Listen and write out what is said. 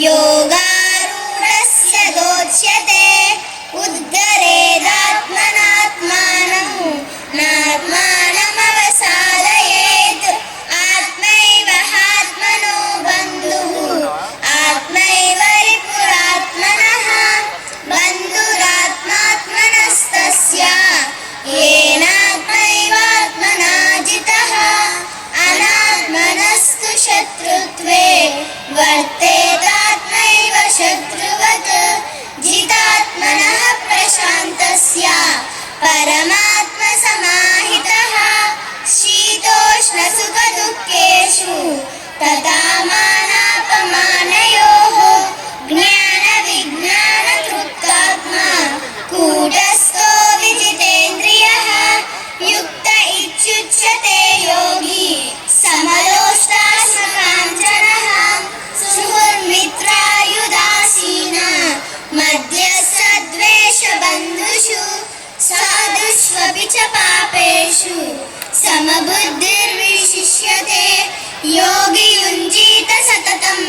योगारूढस्य दोच्यते उद्धरेदात्मनात्मानं नात्मानमवसादयेत् आत्मैव ह्यात्मनो बन्धुः आत्मैव रिपुरात्मनः बन्धुरात्मात्मनस्तस्य येनात्मैवात्मना जितः अनात्मनस्तु शत्रुत्वे वर्तेतात्मैव शत्रुवत् जितात्मनः प्रशान्तस्य परमात्मसमाहितः शीतोष्णसुखदुःखेषु तथा मानापमानयोः ज्ञानविज्ञानतृप्तात्मा कूटस्थो विजितेन्द्रियः युक्त इत्युच्यते योगी समलोष्टाश्मकाञ्चनः सुहृन्मित्रार्युदासीना मध्यस्थद्वेषबन्धुषु साधुष्वपि च पापेषु समबुद्धिर्विशिष्यते योगी युञ्जीत सततं